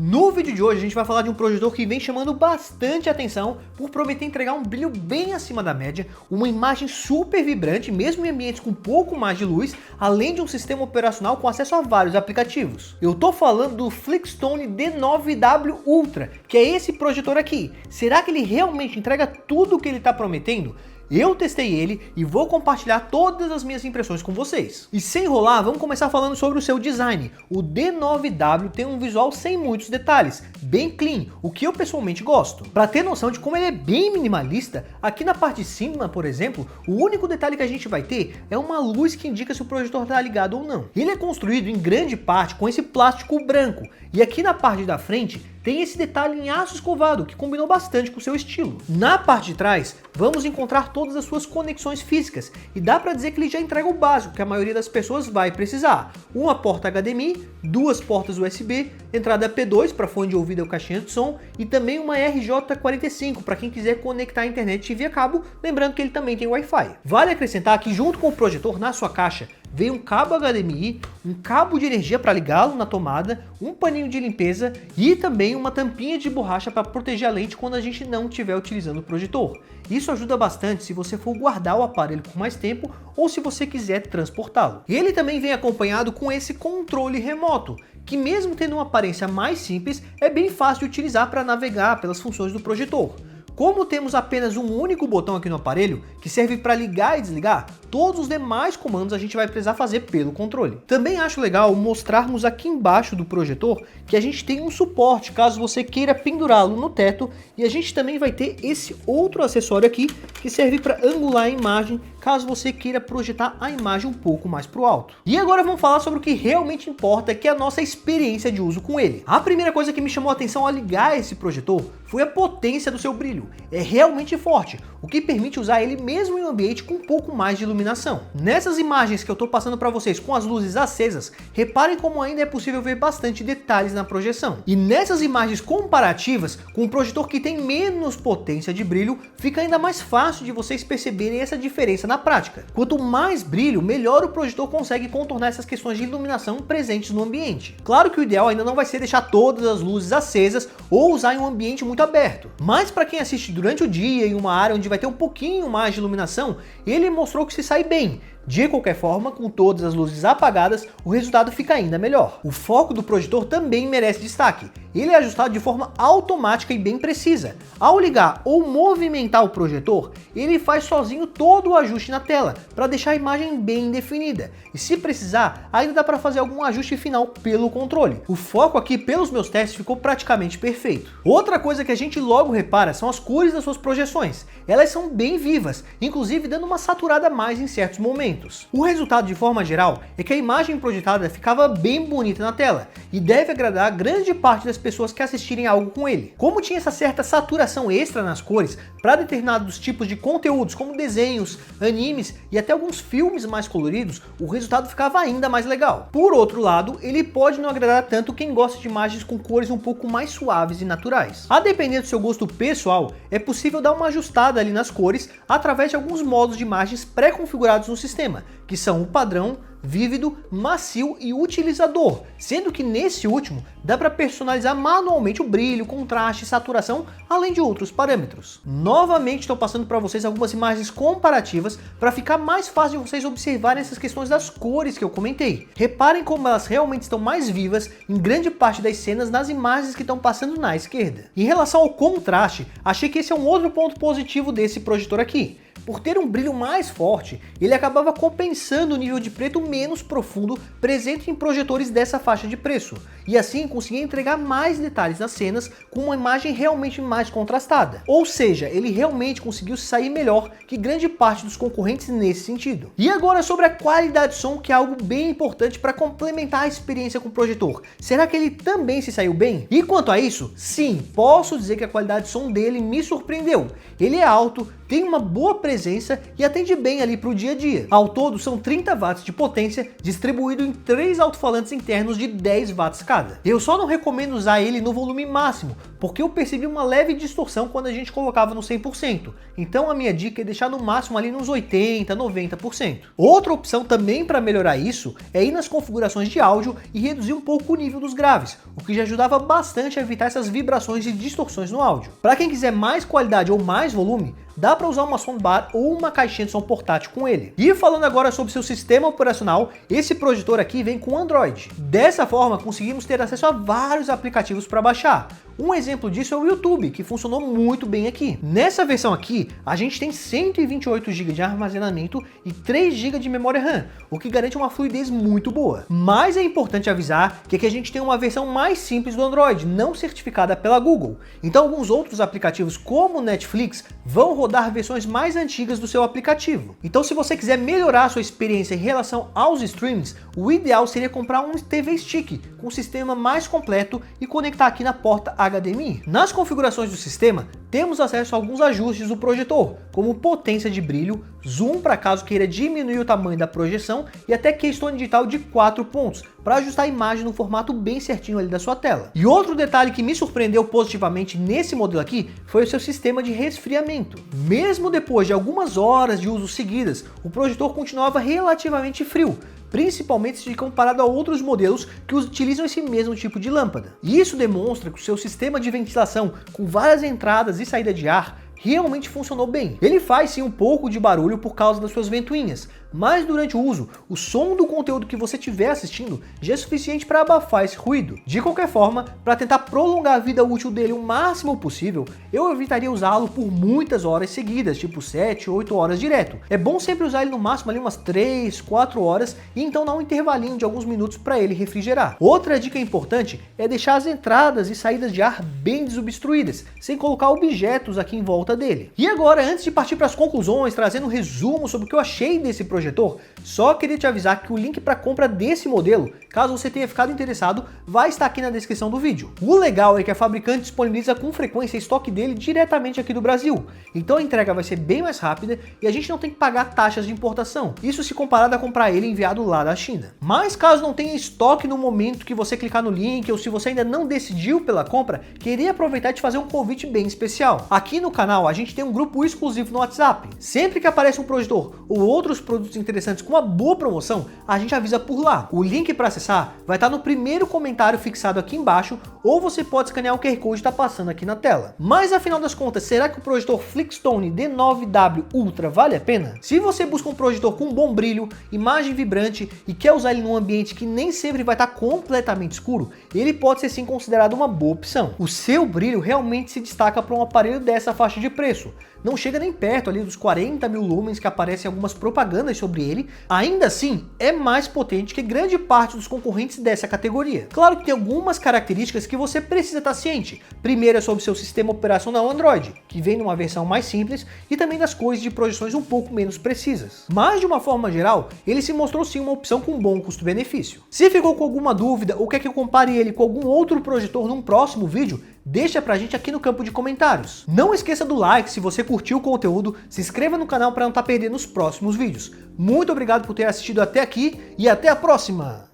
No vídeo de hoje a gente vai falar de um projetor que vem chamando bastante atenção por prometer entregar um brilho bem acima da média, uma imagem super vibrante, mesmo em ambientes com pouco mais de luz, além de um sistema operacional com acesso a vários aplicativos. Eu tô falando do Flixtone D9W Ultra, que é esse projetor aqui. Será que ele realmente entrega tudo o que ele está prometendo? Eu testei ele e vou compartilhar todas as minhas impressões com vocês. E sem enrolar, vamos começar falando sobre o seu design. O D9W tem um visual sem muitos detalhes, bem clean, o que eu pessoalmente gosto. Para ter noção de como ele é bem minimalista, aqui na parte de cima, por exemplo, o único detalhe que a gente vai ter é uma luz que indica se o projetor está ligado ou não. Ele é construído em grande parte com esse plástico branco, e aqui na parte da frente tem esse detalhe em aço escovado, que combinou bastante com o seu estilo. Na parte de trás, vamos encontrar todas as suas conexões físicas, e dá para dizer que ele já entrega o básico que a maioria das pessoas vai precisar. Uma porta HDMI, duas portas USB, entrada P2 para fone de ouvido ou caixinha de som, e também uma RJ45 para quem quiser conectar a internet via cabo, lembrando que ele também tem Wi-Fi. Vale acrescentar que junto com o projetor na sua caixa, veio um cabo HDMI, um cabo de energia para ligá-lo na tomada, um paninho de limpeza e também uma tampinha de borracha para proteger a lente quando a gente não estiver utilizando o projetor. Isso ajuda bastante se você for guardar o aparelho por mais tempo ou se você quiser transportá-lo. Ele também vem acompanhado com esse controle remoto, que mesmo tendo uma aparência mais simples, é bem fácil de utilizar para navegar pelas funções do projetor. Como temos apenas um único botão aqui no aparelho, que serve para ligar e desligar, todos os demais comandos a gente vai precisar fazer pelo controle. Também acho legal mostrarmos aqui embaixo do projetor que a gente tem um suporte caso você queira pendurá-lo no teto, e a gente também vai ter esse outro acessório aqui que serve para angular a imagem caso você queira projetar a imagem um pouco mais para o alto. E agora vamos falar sobre o que realmente importa, que é a nossa experiência de uso com ele. A primeira coisa que me chamou a atenção ao ligar esse projetor foi a potência do seu brilho. É realmente forte, o que permite usar ele mesmo em um ambiente com um pouco mais de iluminação. Nessas imagens que eu estou passando para vocês com as luzes acesas, reparem como ainda é possível ver bastante detalhes na projeção. E nessas imagens comparativas, com um projetor que tem menos potência de brilho, fica ainda mais fácil de vocês perceberem essa diferença na prática. Quanto mais brilho, melhor o projetor consegue contornar essas questões de iluminação presentes no ambiente. Claro que o ideal ainda não vai ser deixar todas as luzes acesas ou usar em um ambiente muito aberto, mas para quem assiste durante o dia em uma área onde vai ter um pouquinho mais de iluminação, ele mostrou que se sai bem. De qualquer forma, com todas as luzes apagadas, o resultado fica ainda melhor. O foco do projetor também merece destaque. Ele é ajustado de forma automática e bem precisa. Ao ligar ou movimentar o projetor, ele faz sozinho todo o ajuste na tela, para deixar a imagem bem definida. E se precisar, ainda dá para fazer algum ajuste final pelo controle. O foco aqui, pelos meus testes, ficou praticamente perfeito. Outra coisa que a gente logo repara são as cores das suas projeções. Elas são bem vivas, inclusive dando uma saturada a mais em certos momentos. O resultado, de forma geral, é que a imagem projetada ficava bem bonita na tela e deve agradar grande parte das pessoas que assistirem algo com ele. Como tinha essa certa saturação extra nas cores para determinados tipos de conteúdos, como desenhos, animes e até alguns filmes mais coloridos, o resultado ficava ainda mais legal. Por outro lado, ele pode não agradar tanto quem gosta de imagens com cores um pouco mais suaves e naturais. A depender do seu gosto pessoal, é possível dar uma ajustada ali nas cores através de alguns modos de imagens pré-configurados no sistema, que são o padrão, vívido, macio e utilizador, sendo que nesse último dá para personalizar manualmente o brilho, contraste, saturação, além de outros parâmetros. Novamente estou passando para vocês algumas imagens comparativas para ficar mais fácil de vocês observarem essas questões das cores que eu comentei. Reparem como elas realmente estão mais vivas em grande parte das cenas nas imagens que estão passando na esquerda. Em relação ao contraste, achei que esse é um outro ponto positivo desse projetor aqui. Por ter um brilho mais forte, ele acabava compensando o nível de preto menos profundo presente em projetores dessa faixa de preço, e assim conseguia entregar mais detalhes nas cenas com uma imagem realmente mais contrastada. Ou seja, ele realmente conseguiu sair melhor que grande parte dos concorrentes nesse sentido. E agora sobre a qualidade de som, que é algo bem importante para complementar a experiência com o projetor. Será que ele também se saiu bem? E quanto a isso, sim, posso dizer que a qualidade de som dele me surpreendeu. Ele é alto, tem uma boa presença e atende bem ali para o dia a dia. Ao todo são 30 watts de potência, distribuído em 3 alto-falantes internos de 10 watts cada. Eu só não recomendo usar ele no volume máximo, porque eu percebi uma leve distorção quando a gente colocava no 100%. Então a minha dica é deixar no máximo ali nos 80, 90%. Outra opção também para melhorar isso é ir nas configurações de áudio e reduzir um pouco o nível dos graves, o que já ajudava bastante a evitar essas vibrações e distorções no áudio. Para quem quiser mais qualidade ou mais volume, dá para usar uma soundbar ou uma caixinha de som portátil com ele. E falando agora sobre seu sistema operacional, esse projetor aqui vem com Android. Dessa forma, conseguimos ter acesso a vários aplicativos para baixar. Um exemplo disso é o YouTube, que funcionou muito bem aqui. Nessa versão aqui, a gente tem 128 GB de armazenamento e 3 GB de memória RAM, o que garante uma fluidez muito boa. Mas é importante avisar que aqui a gente tem uma versão mais simples do Android, não certificada pela Google. Então alguns outros aplicativos como o Netflix vão rodar versões mais antigas do seu aplicativo. Então se você quiser melhorar a sua experiência em relação aos streams, o ideal seria comprar um TV Stick com um sistema mais completo e conectar aqui na porta HDMI. Nas configurações do sistema, temos acesso a alguns ajustes do projetor, como potência de brilho, zoom para caso queira diminuir o tamanho da projeção e até Keystone digital de 4 pontos, para ajustar a imagem no formato bem certinho ali da sua tela. E outro detalhe que me surpreendeu positivamente nesse modelo aqui foi o seu sistema de resfriamento. Mesmo depois de algumas horas de uso seguidas, o projetor continuava relativamente frio, principalmente se comparado a outros modelos que utilizam esse mesmo tipo de lâmpada. E isso demonstra que o seu sistema de ventilação, com várias entradas e saída de ar, realmente funcionou bem. Ele faz sim um pouco de barulho por causa das suas ventoinhas, mas durante o uso, o som do conteúdo que você estiver assistindo já é suficiente para abafar esse ruído. De qualquer forma, para tentar prolongar a vida útil dele o máximo possível, eu evitaria usá-lo por muitas horas seguidas, tipo 7, 8 horas direto. É bom sempre usar ele no máximo ali umas 3, 4 horas e então dar um intervalinho de alguns minutos para ele refrigerar. Outra dica importante é deixar as entradas e saídas de ar bem desobstruídas, sem colocar objetos aqui em volta dele. E agora, antes de partir para as conclusões, trazendo um resumo sobre o que eu achei desse projetor, só queria te avisar que o link para compra desse modelo, caso você tenha ficado interessado, vai estar aqui na descrição do vídeo. O legal é que a fabricante disponibiliza com frequência estoque dele diretamente aqui do Brasil, então a entrega vai ser bem mais rápida e a gente não tem que pagar taxas de importação, isso se comparado a comprar ele enviado lá da China. Mas caso não tenha estoque no momento que você clicar no link ou se você ainda não decidiu pela compra, queria aproveitar e te fazer um convite bem especial. Aqui no canal a gente tem um grupo exclusivo no WhatsApp. Sempre que aparece um projetor ou outros produtos interessantes com uma boa promoção, a gente avisa por lá. O link para acessar vai estar no primeiro comentário fixado aqui embaixo, ou você pode escanear o QR Code que está passando aqui na tela. Mas afinal das contas, será que o projetor Flixtone D9W Ultra vale a pena? Se você busca um projetor com bom brilho, imagem vibrante e quer usar ele num ambiente que nem sempre vai estar completamente escuro, ele pode ser sim considerado uma boa opção. O seu brilho realmente se destaca para um aparelho dessa faixa de preço. Não chega nem perto ali dos 40 mil lumens que aparecem em algumas propagandas sobre ele, ainda assim é mais potente que grande parte dos concorrentes dessa categoria. Claro que tem algumas características que você precisa estar ciente. Primeiro é sobre seu sistema operacional Android, que vem numa versão mais simples, e também das cores de projeções um pouco menos precisas. Mas de uma forma geral, ele se mostrou sim uma opção com bom custo-benefício. Se ficou com alguma dúvida ou quer que eu compare ele com algum outro projetor num próximo vídeo, deixa pra gente aqui no campo de comentários. Não esqueça do like se você curtiu o conteúdo, se inscreva no canal para não estar perdendo os próximos vídeos. Muito obrigado por ter assistido até aqui e até a próxima!